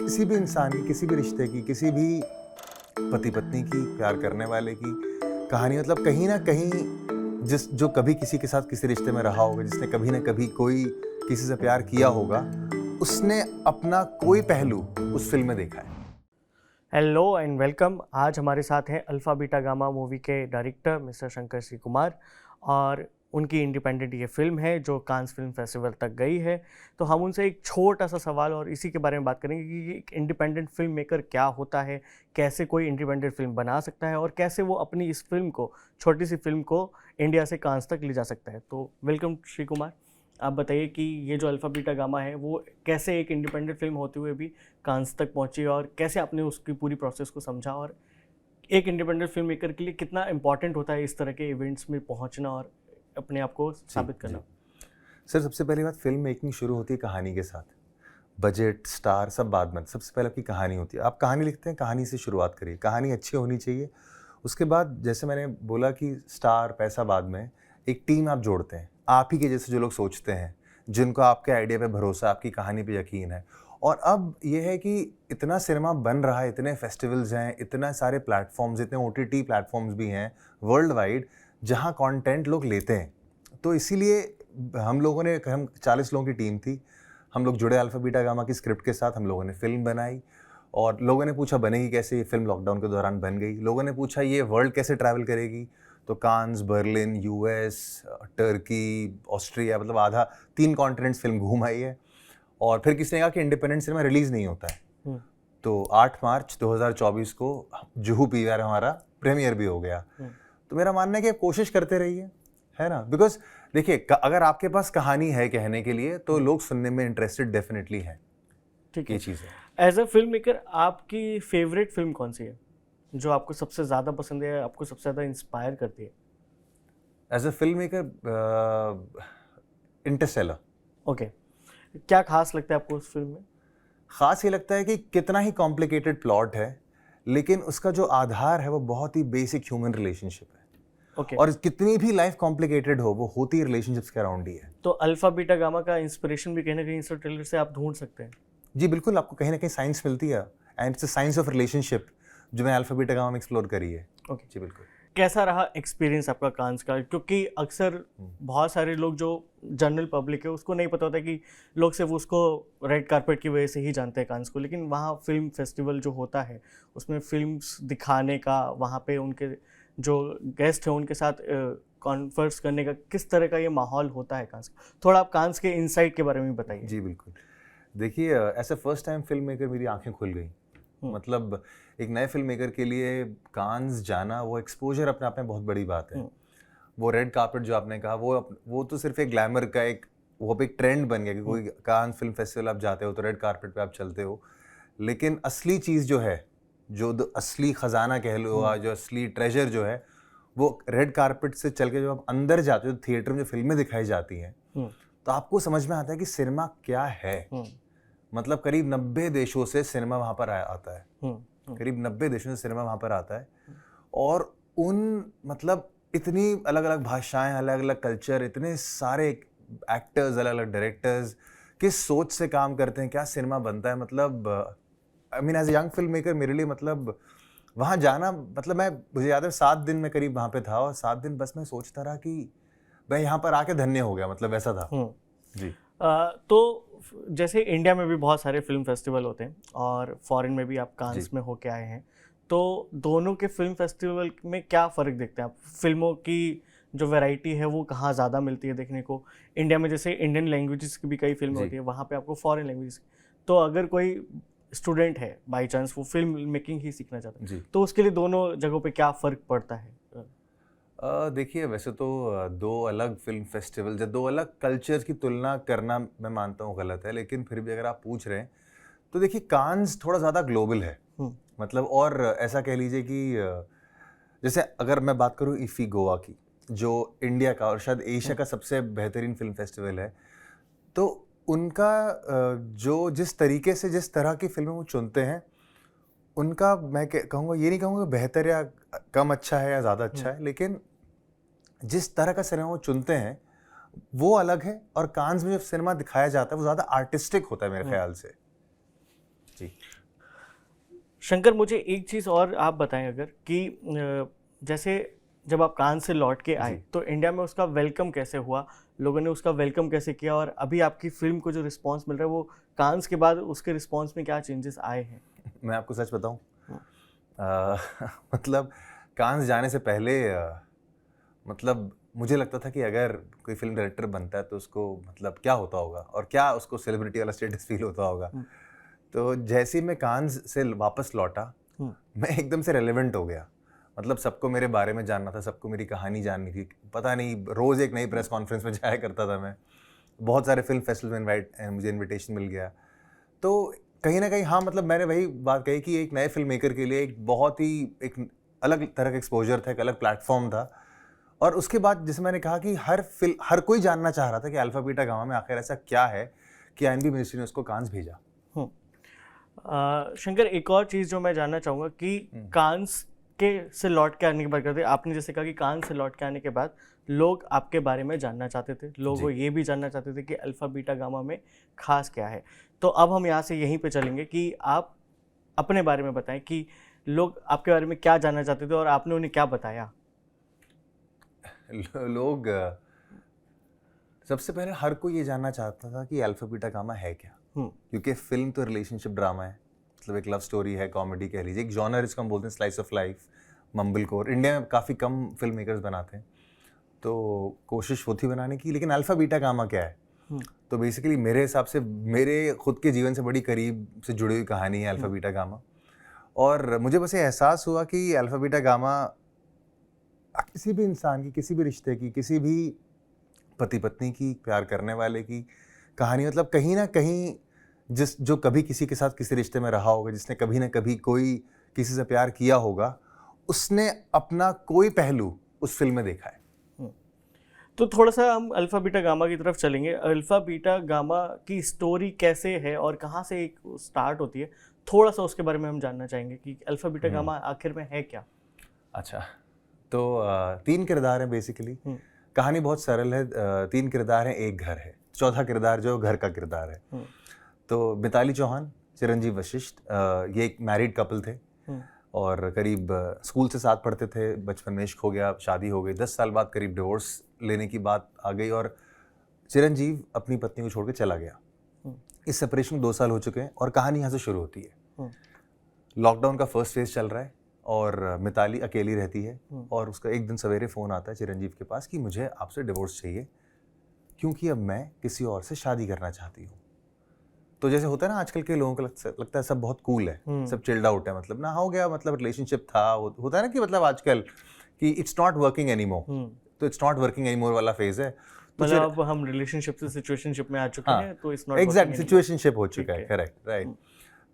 किसी भी इंसान की, किसी भी रिश्ते की, किसी भी पति पत्नी की, प्यार करने वाले की कहानी, मतलब कहीं ना कहीं जो कभी किसी के साथ किसी रिश्ते में रहा होगा, जिसने कभी ना कभी कोई किसी से प्यार किया होगा, उसने अपना कोई पहलू उस फिल्म में देखा है। Hello and welcome. आज हमारे साथ हैं अल्फा बीटा गामा मूवी के डायरेक्टर मिस्टर शंकर श्री कुमार, और उनकी इंडिपेंडेंट ये फिल्म है जो कांस फिल्म फेस्टिवल तक गई है। तो हम उनसे एक छोटा सा सवाल और इसी के बारे में बात करेंगे कि एक इंडिपेंडेंट फिल्म मेकर क्या होता है, कैसे कोई इंडिपेंडेंट फिल्म बना सकता है और कैसे वो अपनी इस फिल्म को, छोटी सी फिल्म को, इंडिया से कांस तक ले जा सकता है। तो वेलकम श्री कुमार, आप बताइए कि ये जो अल्फा बीटा गामा है वो कैसे एक इंडिपेंडेंट फिल्म होते हुए भी कांस तक पहुंची और कैसे आपने उसकी पूरी प्रोसेस को समझा, और एक इंडिपेंडेंट फिल्म मेकर के लिए कितना इम्पोर्टेंट होता है इस तरह के इवेंट्स में पहुंचना और अपने आप को साबित करना। सर, सबसे पहली बात, फिल्म मेकिंग शुरू होती है कहानी के साथ। बजट, स्टार सब बाद में, सबसे पहले आपकी कहानी होती है। आप कहानी लिखते हैं, कहानी से शुरुआत करिए, कहानी अच्छी होनी चाहिए। उसके बाद जैसे मैंने बोला कि स्टार, पैसा बाद में, एक टीम आप जोड़ते हैं, आप ही के जैसे जो लोग सोचते हैं, जिनको आपके आइडिया पे भरोसा, आपकी कहानी पे यकीन है। और अब ये है कि इतना सिनेमा बन रहा है, इतने फेस्टिवल्स हैं, इतना सारे प्लेटफॉर्म्स, इतने OTT प्लेटफॉर्म्स भी हैं वर्ल्ड वाइड, जहाँ कंटेंट लोग लेते हैं। तो इसीलिए हम 40 लोगों की टीम थी, हम लोग जुड़े अल्फा बीटा गामा की स्क्रिप्ट के साथ। हम लोगों ने फिल्म बनाई और लोगों ने पूछा बनेगी कैसे। ये फिल्म लॉकडाउन के दौरान बन गई। लोगों ने पूछा ये वर्ल्ड कैसे ट्रैवल करेगी, तो कांस, बर्लिन, US, टर्की, ऑस्ट्रिया, मतलब आधा 3 कॉन्टिनेंट्स फिल्म घूम आई है। और फिर किसी ने कहा कि इंडिपेंडेंट सिनेमा रिलीज नहीं होता है, तो 8 मार्च 2024 को जुहू PVR हमारा प्रीमियर भी हो गया। तो मेरा मानना है कि आप कोशिश करते रहिए, है ना। बिकॉज देखिए, अगर आपके पास कहानी है कहने के लिए, तो लोग सुनने में इंटरेस्टेड डेफिनेटली हैं। ठीक ये है। चीज़ है। एज अ फिल्म मेकर आपकी फेवरेट फिल्म कौन सी है जो आपको सबसे ज़्यादा पसंद है, आपको सबसे ज़्यादा इंस्पायर करती है? As a film maker, Interstellar. Okay, क्या खास लगता है आपको उस फिल्म में? खास ये लगता है कि कितना ही कॉम्प्लिकेटेड प्लॉट है, लेकिन उसका जो आधार है वो बहुत ही बेसिक ह्यूमन रिलेशनशिप है। ओके, और कितनी भी लाइफ कॉम्प्लिकेटेड हो, वो होती रिलेशनशिप्स के अराउंड ही है। तो अल्फा बीटा गामा का इंस्पिरेशन भी कहीं ना कहीं इस ट्रेलर से आप ढूंढ सकते हैं। जी बिल्कुल, आपको कहीं ना कहीं साइंस मिलती है, and it's a science of relationship जो मैंने अल्फा बीटा गामा में एक्सप्लोर करी है। ओके, जी बिल्कुल। कैसा रहा एक्सपीरियंस आपका कांस का? क्योंकि अक्सर बहुत सारे लोग जो जनरल पब्लिक है उसको नहीं पता होता कि लोग सिर्फ उसको रेड कारपेट की वजह से ही जानते हैं कांस को, लेकिन वहाँ फिल्म फेस्टिवल जो होता है उसमें फिल्म्स दिखाने का, वहाँ पे उनके जो गेस्ट हैं उनके साथ कॉन्वर्स करने का किस तरह का ये माहौल होता है कांस का, थोड़ा आप कांस के इनसाइट के बारे में बताइए। जी बिल्कुल। देखिए, ऐसे फर्स्ट टाइम फिल्म मेकर मेरी आंखें खुल गई। मतलब एक नए फिल्म मेकर के लिए कांस जाना, वो एक्सपोजर अपने आप में बहुत बड़ी बात है। वो रेड कार्पेट जो आपने कहा, वो तो सिर्फ एक ग्लैमर का वो एक ट्रेंड बन गया कि कोई कांस फिल्म फेस्टिवल आप जाते हो तो रेड कार्पेट पे आप चलते हो। लेकिन असली चीज़ जो है, जो असली खजाना कह लो, जो असली ट्रेजर जो है, वो रेड कार्पेट से चल के जब आप अंदर जाते हो, थिएटर में जो फिल्में दिखाई जाती हैं, तो आपको समझ में आता है कि सिनेमा क्या है। मतलब करीब 90 देशों से सिनेमा वहाँ पर आता है। करीब 90 देशों से सिनेमा वहाँ पर आता है। और मतलब इतनी अलग अलग भाषाएं, अलग अलग कल्चर, इतने सारे एक्टर्स, अलग अलग डायरेक्टर्स किस सोच से काम करते हैं, क्या सिनेमा बनता है। मतलब I mean as a young film maker मेरे लिए, मतलब वहाँ जाना, मतलब मुझे याद है 7 दिन में करीब वहाँ पे था, और 7 दिन बस मैं सोचता रहा कि मैं यहाँ पर आके धन्य हो गया, मतलब ऐसा था। जी। तो जैसे इंडिया में भी बहुत सारे फिल्म फेस्टिवल होते हैं और फॉरेन में भी आप कांस में होके आए हैं, तो दोनों के फिल्म फेस्टिवल में क्या फ़र्क देखते हैं आप? फिल्मों की जो वैरायटी है वो कहाँ ज़्यादा मिलती है देखने को? इंडिया में जैसे इंडियन लैंग्वेजेस की भी कई फिल्में होती है, वहाँ पे आपको फॉरेन लैंग्वेज। तो अगर कोई स्टूडेंट है बाई चांस वो फिल्म मेकिंग ही सीखना चाहता है, तो उसके लिए दोनों जगहों पे क्या फ़र्क पड़ता है? देखिए, वैसे तो 2 अलग फिल्म फेस्टिवल या 2 अलग कल्चर्स की तुलना करना मैं मानता हूँ गलत है, लेकिन फिर भी अगर आप पूछ रहे हैं तो देखिए, कांस थोड़ा ज़्यादा ग्लोबल है। मतलब, और ऐसा कह लीजिए कि जैसे अगर मैं बात करूँ इफ़ी गोवा की, जो इंडिया का और शायद एशिया का सबसे बेहतरीन फिल्म फेस्टिवल है, तो उनका जो जिस तरीके से, जिस तरह की फिल्में वो चुनते हैं, उनका मैं कहूँगा, ये नहीं कहूँगा बेहतर या कम अच्छा है या ज़्यादा अच्छा है, लेकिन जिस तरह का सिनेमा वो चुनते हैं वो अलग है। और कांस में जो सिनेमा दिखाया जाता है वो ज़्यादा आर्टिस्टिक होता है मेरे ख्याल से। जी। शंकर, मुझे एक चीज़ और आप बताएं अगर कि जैसे जब आप कान से लौट के आए जी। तो इंडिया में उसका वेलकम कैसे हुआ, लोगों ने उसका वेलकम कैसे किया, और अभी आपकी फिल्म को जो रिस्पांस मिल रहा है वो कांस के बाद उसके रिस्पांस में क्या चेंजेस आए हैं? मैं आपको सच बताऊं, हाँ। मतलब कांस जाने से पहले मतलब मुझे लगता था कि अगर कोई फिल्म डायरेक्टर बनता है तो उसको मतलब क्या होता होगा और क्या उसको सेलिब्रिटी वाला स्टेटस फील होता होगा। हम्म, तो जैसे ही मैं कांस से वापस लौटा, हम्म, मैं एकदम से रेलेवेंट हो गया। मतलब सबको मेरे बारे में जानना था, सबको मेरी कहानी जाननी थी। पता नहीं, रोज़ एक नई प्रेस कॉन्फ्रेंस में जाया करता था मैं। बहुत सारे फिल्म फेस्टिवल में मुझे इनविटेशन मिल गया। तो कहीं ना कहीं हाँ, मतलब मैंने वही बात कही कि एक नए फिल्म मेकर के लिए एक बहुत ही एक अलग तरह का एक्सपोजर था, एक अलग प्लेटफॉर्म था। और उसके बाद जैसे मैंने कहा कि हर कोई जानना चाह रहा था कि अल्फा बीटा गामा में आखिर ऐसा क्या है कि आईएनबी मिनिस्ट्री ने उसको कांस भेजा। हम्म। शंकर, एक और चीज़ जो मैं जानना चाहूँगा कि कांस के से लौट के आने के बाद करते, आपने जैसे कहा कि कांस से लौट के आने के बाद लोग आपके बारे में जानना चाहते थे, लोग वो ये भी जानना चाहते थे कि अल्फा बीटा गामा में खास क्या है। तो अब हम यहाँ से यहीं पे चलेंगे कि आप अपने बारे में बताएं कि लोग आपके बारे में क्या जानना चाहते थे और आपने उन्हें क्या बताया। लोग सबसे पहले हर कोई ये जानना चाहता था कि अल्फा बीटा गामा है क्या, क्योंकि फिल्म तो रिलेशनशिप ड्रामा है, मतलब एक लव स्टोरी है, कॉमेडी कह लीजिए, एक जॉनर इसको हम बोलते हैं slice of life, mumble core. India में काफ़ी कम फिल्म मेकर्स बनाते हैं, तो कोशिश होती बनाने की। लेकिन अल्फा बीटा गामा क्या है? तो बेसिकली मेरे हिसाब से मेरे खुद के जीवन से बड़ी करीब से जुड़ी हुई कहानी है अल्फा बीटा गामा। और मुझे बस ये एहसास हुआ कि अल्फा बीटा गामा किसी भी इंसान की, किसी भी रिश्ते की, किसी भी पति पत्नी की, प्यार करने वाले की कहानी, मतलब कहीं ना कहीं जो कभी किसी के साथ किसी रिश्ते में रहा होगा, जिसने कभी ना कभी कोई किसी से प्यार किया होगा, उसने अपना कोई पहलू उस फिल्म में देखा है। तो थोड़ा सा हम अल्फा बीटा गामा की तरफ चलेंगे। अल्फा बीटा गामा की स्टोरी कैसे है और कहाँ से एक स्टार्ट होती है, थोड़ा सा उसके बारे में हम जानना चाहेंगे कि अल्फा बीटा गामा आखिर में है क्या। अच्छा, तो 3 किरदार हैं बेसिकली। कहानी बहुत सरल है। 3 किरदार हैं, एक घर है। चौथा किरदार जो घर का किरदार है। तो मिताली चौहान, चिरंजीव वशिष्ठ, ये एक मैरिड कपल थे और करीब स्कूल से साथ पढ़ते थे, बचपन में इश्क हो गया, शादी हो गई, 10 साल बाद करीब डिवोर्स लेने की बात आ गई और चिरंजीव अपनी पत्नी को छोड़ के चला गया। इस सेपरेशन 2 साल हो चुके हैं और कहानी यहाँ से शुरू होती है। लॉकडाउन का फर्स्ट फेज चल रहा है और मिताली अकेली रहती है और उसका एक दिन सवेरे फ़ोन आता है चिरंजीव के पास कि मुझे आपसे डिवोर्स चाहिए क्योंकि अब मैं किसी और से शादी करना चाहती हूँ। तो जैसे होता है ना, आजकल के लोगों को लगता है सब बहुत कूल है, सब चिल्ड आउट है, मतलब ना हो गया, मतलब रिलेशनशिप था, होता है ना कि मतलब आजकल कि इट्स नॉट वर्किंग एनीमोर, तो इट्स नॉट वर्किंग एनीमोर वाला फेज है। तो मतलब अब हम रिलेशनशिप से सिचुएशनशिप में आ चुके हैं, तो इट्स नॉट एग्जैक्ट सिचुएशनशिप हो चुका है, करेक्ट, राइट।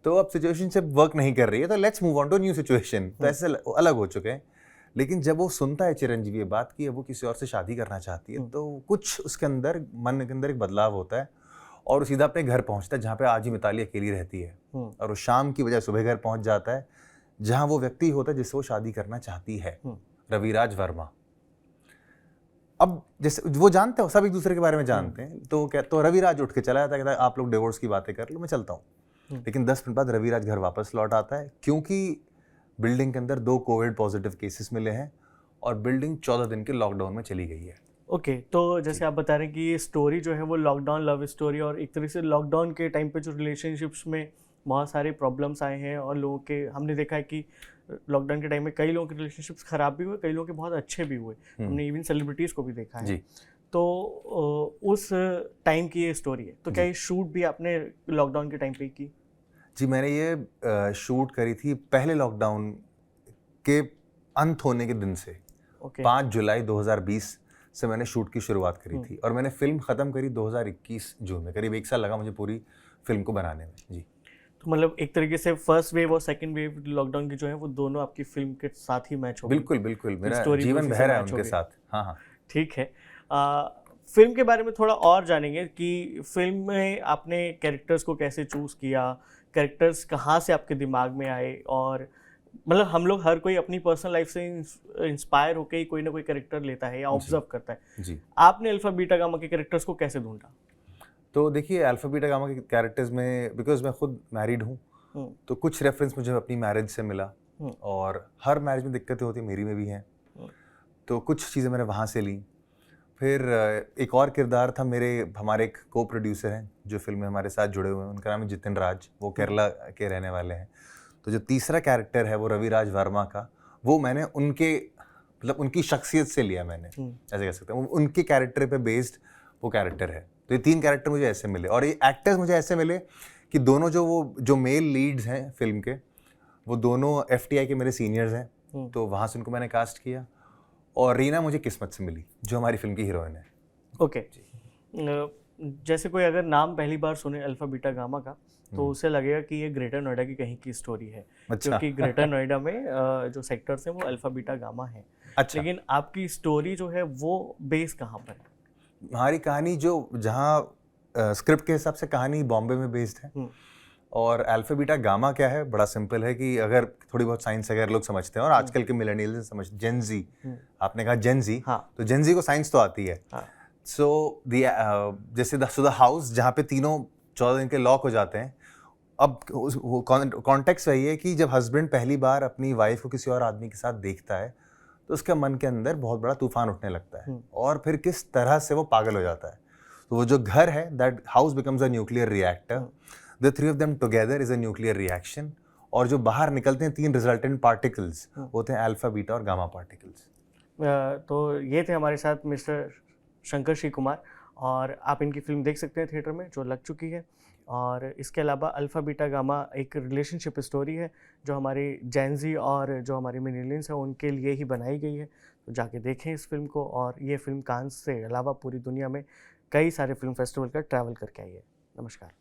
तो अब सिचुएशनशिप वर्क नहीं कर रही है, तो let's move on to new situation. तो ऐसे अलग हो चुके हैं। लेकिन जब वो सुनता है चिरंजीवी ये बात कि वो किसी और से शादी करना चाहती है, तो कुछ उसके अंदर, मन के अंदर एक बदलाव होता है और वो सीधा अपने घर पहुंचता है जहाँ पे आज ही मिताली अकेली रहती है। और वो शाम की बजाय सुबह घर पहुंच जाता है जहाँ वो व्यक्ति होता है जिससे वो शादी करना चाहती है, रविराज वर्मा। अब जैसे वो जानते हो, सब एक दूसरे के बारे में जानते हैं, तो रविराज उठ के चला जाता है, कहता है आप लोग डिवोर्स की बातें कर लो, मैं चलता हूँ। लेकिन 10 मिनट बाद रविराज घर वापस लौट आता है क्योंकि बिल्डिंग के अंदर 2 कोविड पॉजिटिव केसेस मिले हैं और बिल्डिंग 14 दिन के लॉकडाउन में चली गई है। ओके, तो जैसे आप बता रहे हैं कि ये स्टोरी जो है वो लॉकडाउन लव स्टोरी, और एक तरह से लॉकडाउन के टाइम पे जो रिलेशनशिप्स में बहुत सारे प्रॉब्लम्स आए हैं और लोगों के, हमने देखा है कि लॉकडाउन के टाइम में कई लोगों के रिलेशनशिप्स खराब भी हुए, कई लोगों के बहुत अच्छे भी हुए, हमने इवन सेलिब्रिटीज़ को भी देखा है जी। तो उस टाइम की ये स्टोरी है, तो क्या ये शूट भी आपने लॉकडाउन के टाइम पे की? जी, मैंने ये शूट करी थी पहले लॉकडाउन के अंत होने के दिन से। 5 जुलाई 2020 से मैंने शूट की शुरुआत करी थी और मैंने फिल्म ख़त्म करी 2021 जून में। करीब 1 साल लगा मुझे पूरी फिल्म को बनाने में जी। तो मतलब एक तरीके से फर्स्ट वेव और सेकंड वेव लॉकडाउन की जो है वो दोनों आपकी फिल्म के साथ ही मैच हो गई। बिल्कुल बिल्कुल, मेरा जीवन बह रहा है उनके साथ। हाँ हाँ, ठीक है। फिल्म के बारे में थोड़ा और जानेंगे कि फिल्म में आपने कैरेक्टर्स को कैसे चूज़ किया, कैरेक्टर्स कहाँ से आपके दिमाग में आए, और मतलब हम लोग हर कोई अपनी पर्सनल लाइफ से इंस्पायर होकर ही कोई ना कोई कैरेक्टर लेता है या ऑब्जर्व करता है जी। आपने अल्फा बीटा गामा के कैरेक्टर्स को कैसे ढूंढा? तो देखिए, अल्फा बीटा गामा के कैरेक्टर्स में, बिकॉज मैं खुद मैरिड हूँ तो कुछ रेफरेंस मुझे अपनी मैरिज से मिला, और हर मैरिज में दिक्कतें होती, मेरी में भी हैं, तो कुछ चीज़ें मैंने वहाँ से ली। फिर एक और किरदार था हमारे एक को प्रोड्यूसर हैं जो फिल्म में हमारे साथ जुड़े हुए हैं, उनका नाम है जितिन राज, वो केरला के रहने वाले हैं। तो जो तीसरा कैरेक्टर है वो रविराज वर्मा का, वो मैंने उनकी शख्सियत से लिया मैंने, ऐसे कह सकते हैं, उनके कैरेक्टर पे बेस्ड वो कैरेक्टर है। तो ये 3 कैरेक्टर मुझे ऐसे मिले, और ये एक्टर्स मुझे ऐसे मिले कि दोनों जो मेल लीड्स हैं फिल्म के, वो दोनों FTI के मेरे सीनियर्स हैं, तो वहाँ से उनको मैंने कास्ट किया। और रीना मुझे किस्मत से मिली, जो हमारी फिल्म की हीरोइन है। ओके। जैसे कोई अगर नाम पहली बार सुने अल्फा बीटा गामा का, तो उसे लगेगा कि ये ग्रेटर नोएडा की कहीं की स्टोरी है। अच्छा। क्योंकि ग्रेटर नोएडा में जो सेक्टर्स हैं वो अल्फा बीटा गामा है। अच्छा। लेकिन आपकी स्टोरी जो है वो बेस कहाँ पर है? हमारी कहानी जहाँ स्क्रिप्ट के हिसाब से कहानी बॉम्बे में बेस्ड है। और अल्फा बीटा गामा क्या है, बड़ा सिंपल है कि अगर थोड़ी बहुत साइंस अगर लोग समझते हैं, और आजकल के मिलेनियल्स समझते, जेन जी, आपने कहा जेन जी, हाँ। तो जेन जी को साइंस तो आती है। सो जैसे द हाउस जहाँ पे तीनों 14 दिन के लॉक हो जाते हैं, अब कॉन्टेक्स्ट वही है कि जब हस्बैंड पहली बार अपनी वाइफ को किसी और आदमी के साथ देखता है, तो उसके मन के अंदर बहुत बड़ा तूफान उठने लगता है, और फिर किस तरह से वो पागल हो जाता है। तो वो जो घर है, that house becomes a nuclear reactor, the 3 of them together is a nuclear reaction, और जो बाहर निकलते हैं 3 रिजल्टेंट पार्टिकल्स होते हैं अल्फा बीटा और गामा पार्टिकल्स। तो ये थे हमारे साथ मिस्टर शंकर श्री कुमार, और आप इनकी फिल्म देख सकते हैं थिएटर में, जो लग चुकी है। और इसके अलावा अल्फा बीटा गामा एक रिलेशनशिप स्टोरी है, जो हमारी जेन ज़ी और जो हमारी मिलेनियल्स हैं उनके लिए ही बनाई गई है। तो जाके देखें इस फिल्म को, और ये फिल्म कांस से अलावा पूरी दुनिया में कई सारे फिल्म फेस्टिवल का ट्रैवल करके आई है। नमस्कार।